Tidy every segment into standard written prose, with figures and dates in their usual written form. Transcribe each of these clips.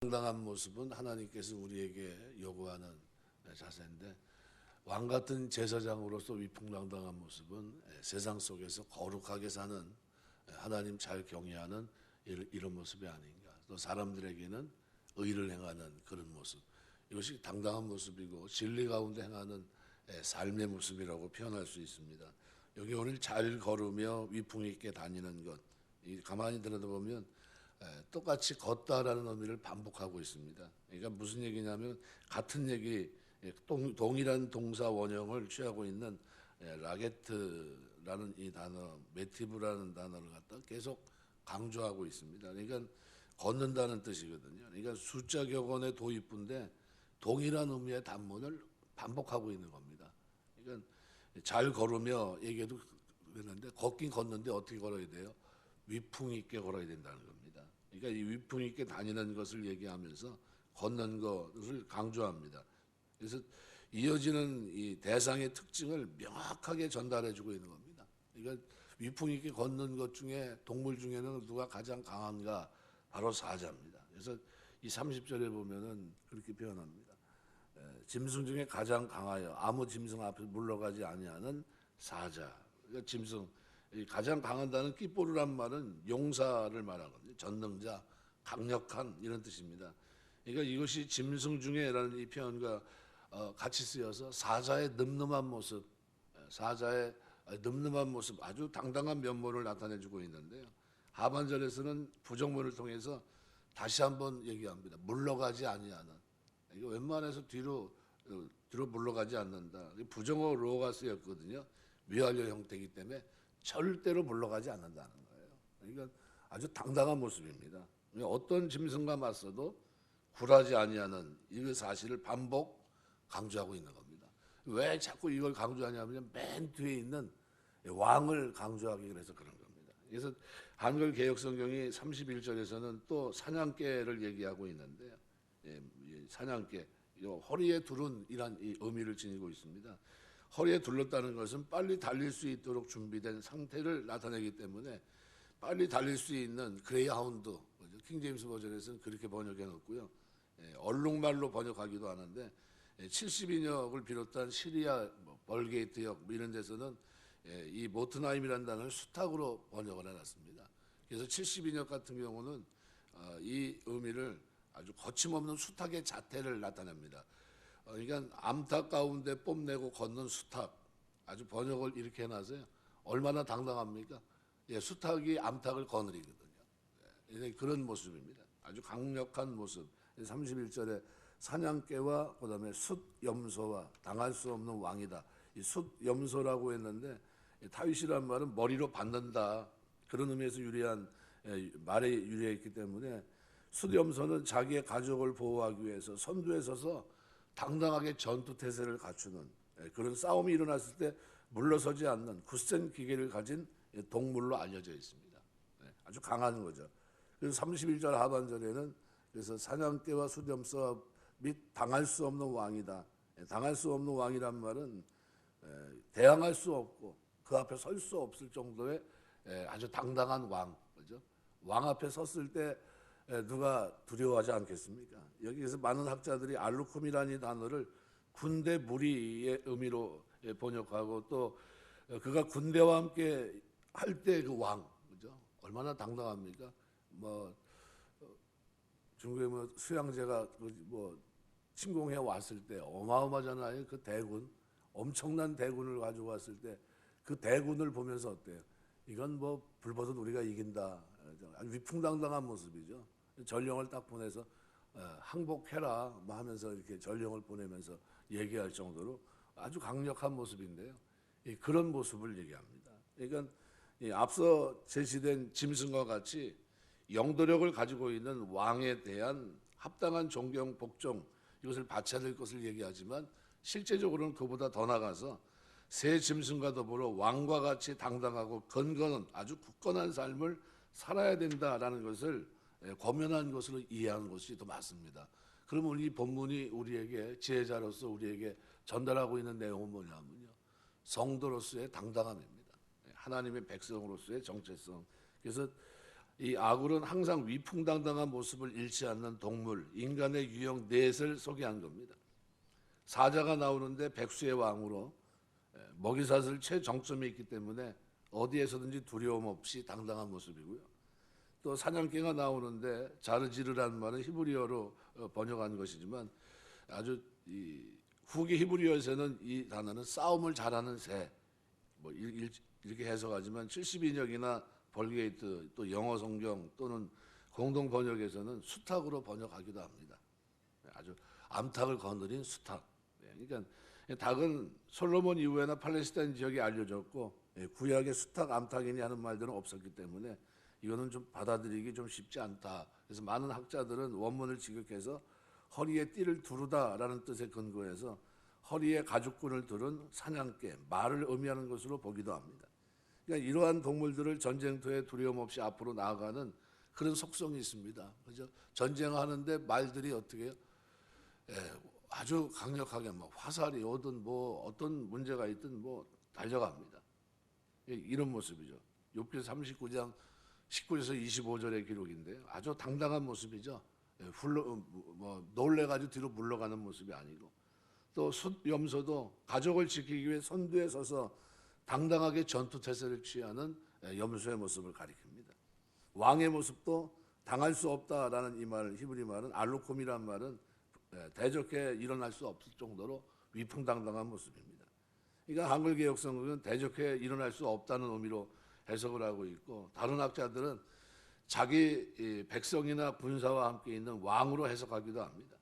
당당한 모습은 하나님께서 우리에게 요구하는 자세인데, 왕 같은 제사장으로서 위풍당당한 모습은 세상 속에서 거룩하게 사는, 하나님 잘 경외하는 이런 모습이 아닌가. 또 사람들에게는 의를 행하는 그런 모습, 이것이 당당한 모습이고 진리 가운데 행하는 삶의 모습이라고 표현할 수 있습니다. 여기 오늘 잘 걸으며 위풍 있게 다니는 것, 가만히 들여다보면 똑같이 걷다라는 의미를 반복하고 있습니다. 그러니까 무슨 얘기냐면 같은 얘기, 동일한 동사 원형을 취하고 있는 라게트라는 이 단어, 메티브라는 단어를 갖다 계속 강조하고 있습니다. 그러니까 걷는다는 뜻이거든요. 그러니까 숫자 격언의 도입부인데 동일한 의미의 단문을 반복하고 있는 겁니다. 그러니까 잘 걸으며 얘기해도 그랬는데 걷긴 걷는데 어떻게 걸어야 돼요? 위풍 있게 걸어야 된다는 겁니다. 그러니까 이 위풍 있게 다니는 것을 얘기하면서 걷는 것을 강조합니다. 그래서 이어지는 이 대상의 특징을 명확하게 전달해주고 있는 겁니다. 그러니까 위풍 있게 걷는 것 중에 동물 중에는 누가 가장 강한가? 바로 사자입니다. 그래서 이 30절에 보면은 그렇게 표현합니다. 짐승 중에 가장 강하여 아무 짐승 앞에 물러가지 아니하는 사자. 그러니까 짐승, 가장 강한다는 끼뽀르란 말은 용사를 말하거든요. 전능자, 강력한 이런 뜻입니다. 그러니까 이것이 짐승 중에라는 이 표현과 같이 쓰여서 사자의 늠름한 모습, 사자의 늠름한 모습, 아주 당당한 면모를 나타내주고 있는데요. 하반절에서는 부정문을 통해서 다시 한번 얘기합니다. 물러가지 아니하는. 이거 웬만해서 뒤로 물러가지 않는다. 부정어 로가 쓰였거든요. 미완료 형태이기 때문에 절대로 물러가지 않는다는 거예요. 그러니까 아주 당당한 모습입니다. 어떤 짐승과 맞서도 굴하지 아니하는 이 사실을 반복 강조하고 있는 겁니다. 왜 자꾸 이걸 강조하냐면 맨 뒤에 있는 왕을 강조하기 위해서 그런 겁니다. 그래서 한글 개역 성경이 31절에서는 또 사냥개를 얘기하고 있는데요. 사냥개, 허리에 두른 이란 이 의미를 지니고 있습니다. 허리에 둘렀다는 것은 빨리 달릴 수 있도록 준비된 상태를 나타내기 때문에 빨리 달릴 수 있는 그레이하운드, 킹제임스 버전에서는 그렇게 번역해 놓고요. 얼룩말로 번역하기도 하는데 72역을 비롯한 시리아 벌게이트역 이런 데서는 이 모트나임이라는 단어를 수탉으로 번역을 해놨습니다. 그래서 72역 같은 경우는 이 의미를 아주 거침없는 수탉의 자태를 나타냅니다. 그러니까 암탉 가운데 뽐내고 걷는 수탉, 아주 번역을 이렇게 해놔서요. 얼마나 당당합니까? 수탉이 암탉을 거느리거든요. 그런 모습입니다. 아주 강력한 모습. 31절에 사냥개와 그다음에 숫염소와 당할 수 없는 왕이다. 이 숫염소라고 했는데 타윗이란 말은 머리로 받는다. 그런 의미에서 유래한 말에 유래했기 때문에 숫염소는 자기의 가족을 보호하기 위해서 선두에 서서 당당하게 전투 태세를 갖추는 그런 싸움이 일어났을 때 물러서지 않는 굳센 기계를 가진 동물로 알려져 있습니다. 아주 강한 거죠. 그래서 31절 하반절에는 그래서 사냥개와 숫염소 및 당할 수 없는 왕이다. 당할 수 없는 왕이란 말은 대항할 수 없고 그 앞에 설 수 없을 정도의 아주 당당한 왕, 그죠? 왕 앞에 섰을 때 누가 두려워하지 않겠습니까? 여기에서 많은 학자들이 알루쿰이라는 단어를 군대 무리의 의미로 번역하고 또 그가 군대와 함께 할 때 그 왕, 그죠? 얼마나 당당합니까? 중국에 수양제가 침공해 왔을 때 어마어마하잖아요. 그 대군, 엄청난 대군을 가지고 왔을 때 그 대군을 보면서 어때요? 이건 불보듯 우리가 이긴다. 아주 위풍당당한 모습이죠. 전령을 딱 보내서 항복해라 하면서 이렇게 전령을 보내면서 얘기할 정도로 아주 강력한 모습인데요. 그런 모습을 얘기합니다. 그러니까 앞서 제시된 짐승과 같이 영도력을 가지고 있는 왕에 대한 합당한 존경, 복종 이것을 바쳐야 될 것을 얘기하지만 실제적으로는 그보다 더 나가서 새 짐승과 더불어 왕과 같이 당당하고 건건한 아주 굳건한 삶을 살아야 된다라는 것을 권면한 것으로 이해하는 것이 더 맞습니다. 그러면 이 본문이 우리에게 지혜자로서 우리에게 전달하고 있는 내용은 뭐냐면요. 성도로서의 당당함입니다. 하나님의 백성으로서의 정체성. 그래서 이 아굴은 항상 위풍당당한 모습을 잃지 않는 동물, 인간의 유형 넷을 소개한 겁니다. 사자가 나오는데 백수의 왕으로 먹이사슬 최정점에 있기 때문에 어디에서든지 두려움 없이 당당한 모습이고요. 또 사냥개가 나오는데 자르지르라는 말은 히브리어로 번역한 것이지만 아주 후기 히브리어에서는 이 단어는 싸움을 잘하는 새, 뭐 이렇게 해석하지만 72년이나 벌게이트 또 영어 성경 또는 공동 번역에서는 수탉으로 번역하기도 합니다. 아주 암탉을 거느린 수탉. 그러니까 닭은 솔로몬 이후에나 팔레스타인 지역에 알려졌고 구약의 수탉, 암탉이니 하는 말들은 없었기 때문에 이거는 좀 받아들이기 좀 쉽지 않다. 그래서 많은 학자들은 원문을 직역해서 허리에 띠를 두르다라는 뜻에 근거해서 허리에 가죽끈을 두른 사냥개, 말을 의미하는 것으로 보기도 합니다. 그러니까 이러한 동물들을 전쟁터에 두려움 없이 앞으로 나아가는 그런 속성이 있습니다. 그죠? 전쟁하는데 말들이 어떻게 해요? 아주 강력하게 뭐 화살이 오든 뭐 어떤 문제가 있든 뭐 달려갑니다. 이런 모습이죠. 욥기 39장 19에서 25절의 기록인데요. 아주 당당한 모습이죠. 놀래가지고 뒤로 물러가는 모습이 아니고 또 숫염소도 가족을 지키기 위해 선두에 서서 당당하게 전투태세를 취하는 염소의 모습을 가리킵니다. 왕의 모습도 당할 수 없다라는 이 말, 히브리 말은 알로콤이라는 말은 대적해 일어날 수 없을 정도로 위풍당당한 모습입니다. 그러니까 한글 개혁성경은 대적해 일어날 수 없다는 의미로 해석을 하고 있고 다른 학자들은 자기 백성이나 군사와 함께 있는 왕으로 해석하기도 합니다.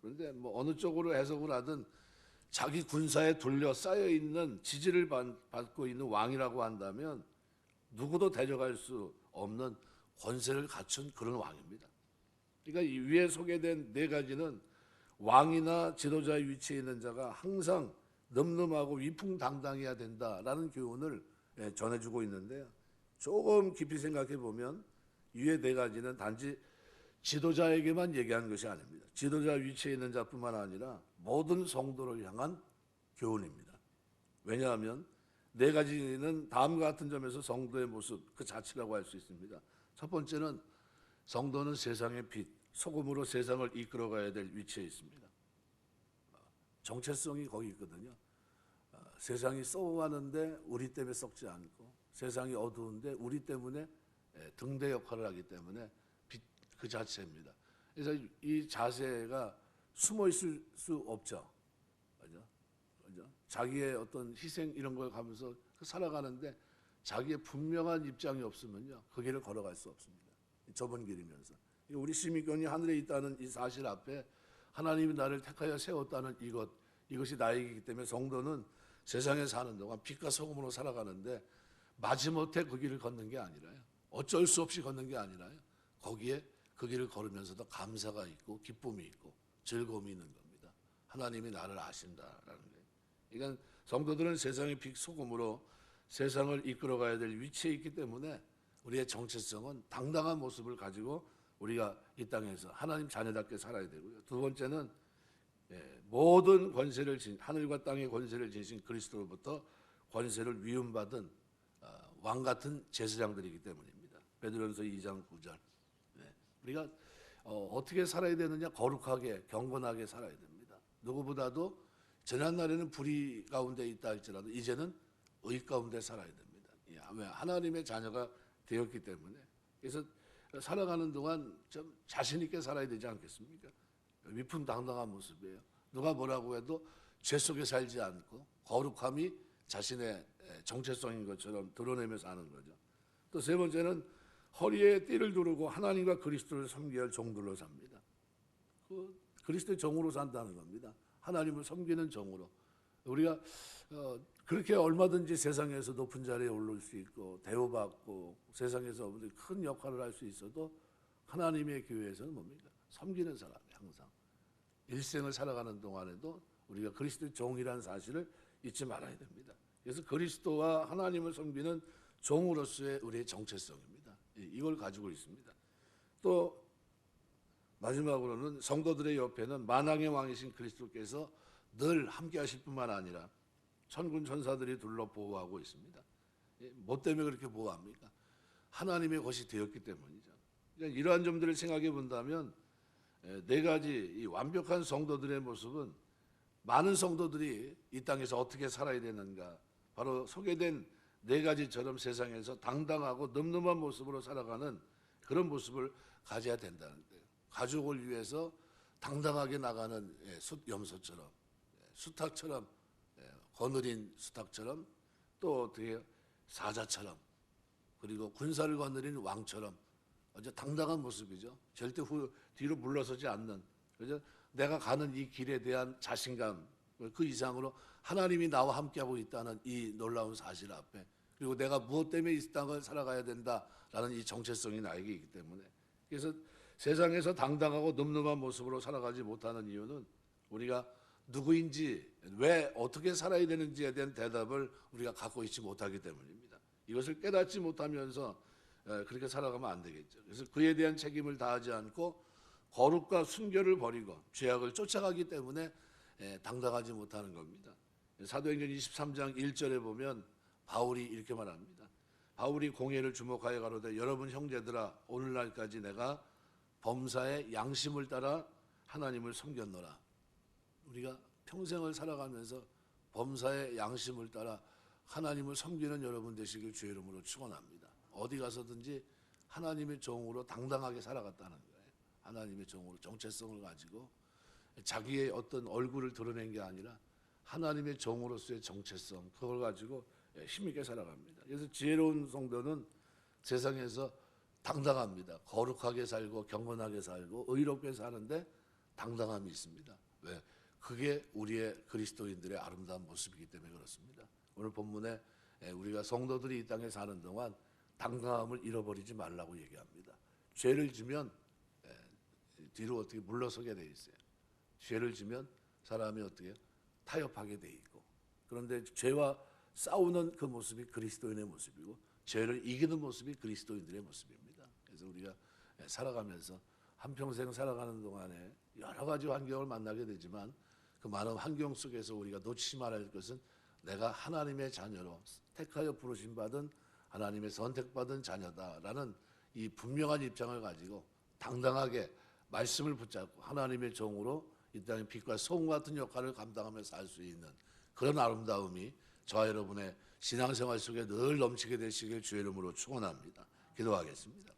그런데 뭐 어느 쪽으로 해석을 하든 자기 군사에 둘러싸여 있는 지지를 받고 있는 왕이라고 한다면 누구도 대적할 수 없는 권세를 갖춘 그런 왕입니다. 그러니까 이 위에 소개된 네 가지는 왕이나 지도자의 위치에 있는 자가 항상 늠름하고 위풍당당해야 된다라는 교훈을 전해주고 있는데요. 조금 깊이 생각해 보면 위에 네 가지는 단지 지도자에게만 얘기하는 것이 아닙니다. 지도자 위치에 있는 자뿐만 아니라 모든 성도를 향한 교훈입니다. 왜냐하면 네 가지는 다음과 같은 점에서 성도의 모습 그 자체라고 할 수 있습니다. 첫 번째는 성도는 세상의 빛, 소금으로 세상을 이끌어가야 될 위치에 있습니다. 정체성이 거기 있거든요. 세상이 썩어가는데 우리 때문에 썩지 않고 세상이 어두운데 우리 때문에 등대 역할을 하기 때문에 빛 그 자체입니다. 그래서 이 자세가 숨어 있을 수 없죠. 그죠? 자기의 어떤 희생 이런 걸 가면서 살아가는데 자기의 분명한 입장이 없으면요 그 길을 걸어갈 수 없습니다. 좁은 길이면서 우리 시민권이 하늘에 있다는 이 사실 앞에 하나님이 나를 택하여 세웠다는 이것이 나이기 때문에 성도는 세상에 사는 동안 빛과 소금으로 살아가는데 마지못해 그 길을 걷는 게 아니라요. 어쩔 수 없이 걷는 게 아니라요. 거기에 그 길을 걸으면서도 감사가 있고 기쁨이 있고 즐거움이 있는 겁니다. 하나님이 나를 아신다라는 거예요. 그러니까 성도들은 세상의 빛 소금으로 세상을 이끌어가야 될 위치에 있기 때문에 우리의 정체성은 당당한 모습을 가지고 우리가 이 땅에서 하나님 자녀답게 살아야 되고요. 두 번째는 모든 권세를 하늘과 땅의 권세를 지니신 그리스도로부터 권세를 위임받은 왕 같은 제사장들이기 때문입니다. 베드로전서 2장 9절. 우리가 어떻게 살아야 되느냐? 거룩하게 경건하게 살아야 됩니다. 누구보다도 지난날에는 불의 가운데 있다 할지라도 이제는 의 가운데 살아야 됩니다. 왜? 하나님의 자녀가 되었기 때문에. 그래서 살아가는 동안 좀 자신 있게 살아야 되지 않겠습니까? 위풍당당한 모습이에요. 누가 뭐라고 해도 죄 속에 살지 않고 거룩함이 자신의 정체성인 것처럼 드러내면서 하는 거죠. 또 세 번째는 허리에 띠를 두르고 하나님과 그리스도를 섬겨야 할 종들로 삽니다. 그리스도의 종으로 산다는 겁니다. 하나님을 섬기는 종으로. 우리가 그렇게 얼마든지 세상에서 높은 자리에 오를 수 있고 대우받고 세상에서 큰 역할을 할 수 있어도 하나님의 교회에서는 뭡니까? 섬기는 사람이 항상 일생을 살아가는 동안에도 우리가 그리스도의 종이라는 사실을 잊지 말아야 됩니다. 그래서 그리스도와 하나님을 섬기는 종으로서의 우리의 정체성입니다. 이걸 가지고 있습니다. 또 마지막으로는 성도들의 옆에는 만왕의 왕이신 그리스도께서 늘 함께 하실 뿐만 아니라 천군 천사들이 둘러 보호하고 있습니다. 뭐 때문에 그렇게 보호합니까? 하나님의 것이 되었기 때문이죠. 그러니까 이러한 점들을 생각해 본다면 네 가지 이 완벽한 성도들의 모습은 많은 성도들이 이 땅에서 어떻게 살아야 되는가, 바로 소개된 네 가지처럼 세상에서 당당하고 늠름한 모습으로 살아가는 그런 모습을 가져야 된다는 거예요. 가족을 위해서 당당하게 나가는 숫염소처럼, 수탉처럼, 거느린 수탉처럼, 또 어떻게 사자처럼, 그리고 군사를 거느린 왕처럼 아주 당당한 모습이죠. 절대 뒤로 물러서지 않는. 그래서 내가 가는 이 길에 대한 자신감, 그 이상으로 하나님이 나와 함께하고 있다는 이 놀라운 사실 앞에, 그리고 내가 무엇 때문에 이 땅을 살아가야 된다라는 이 정체성이 나에게 있기 때문에, 그래서 세상에서 당당하고 늠름한 모습으로 살아가지 못하는 이유는 우리가 누구인지, 왜 어떻게 살아야 되는지에 대한 대답을 우리가 갖고 있지 못하기 때문입니다. 이것을 깨닫지 못하면서 그렇게 살아가면 안 되겠죠. 그래서 그에 대한 책임을 다하지 않고 거룩과 순결을 버리고 죄악을 쫓아가기 때문에 당당하지 못하는 겁니다. 사도행전 23장 1절에 보면 바울이 이렇게 말합니다. 바울이 공회를 주목하여 가로되 여러분 형제들아, 오늘날까지 내가 범사의 양심을 따라 하나님을 섬겼노라. 우리가 평생을 살아가면서 범사의 양심을 따라 하나님을 섬기는 여러분 되시길 주의 이름으로 축원합니다. 어디 가서든지 하나님의 종으로 당당하게 살아갔다는 거예요. 하나님의 종으로 정체성을 가지고 자기의 어떤 얼굴을 드러낸 게 아니라 하나님의 종으로서의 정체성, 그걸 가지고 힘있게 살아갑니다. 그래서 지혜로운 성도는 세상에서 당당합니다. 거룩하게 살고 경건하게 살고 의롭게 사는데 당당함이 있습니다. 왜? 그게 우리의 그리스도인들의 아름다운 모습이기 때문에 그렇습니다. 오늘 본문에 우리가 성도들이 이 땅에 사는 동안 당당함을 잃어버리지 말라고 얘기합니다. 죄를 지면 뒤로 어떻게 물러서게 돼 있어요. 죄를 지면 사람이 어떻게 타협하게 돼 있고, 그런데 죄와 싸우는 그 모습이 그리스도인의 모습이고 죄를 이기는 모습이 그리스도인들의 모습입니다. 그래서 우리가 살아가면서 한평생 살아가는 동안에 여러 가지 환경을 만나게 되지만 그 많은 환경 속에서 우리가 놓치지 말아야 할 것은 내가 하나님의 자녀로 택하여 부르심 받은 하나님의 선택받은 자녀다라는 이 분명한 입장을 가지고 당당하게 말씀을 붙잡고 하나님의 종으로 이 땅의 빛과 소금 같은 역할을 감당하면서 살 수 있는 그런 아름다움이 저와 여러분의 신앙생활 속에 늘 넘치게 되시길 주의 이름으로 축원합니다. 기도하겠습니다.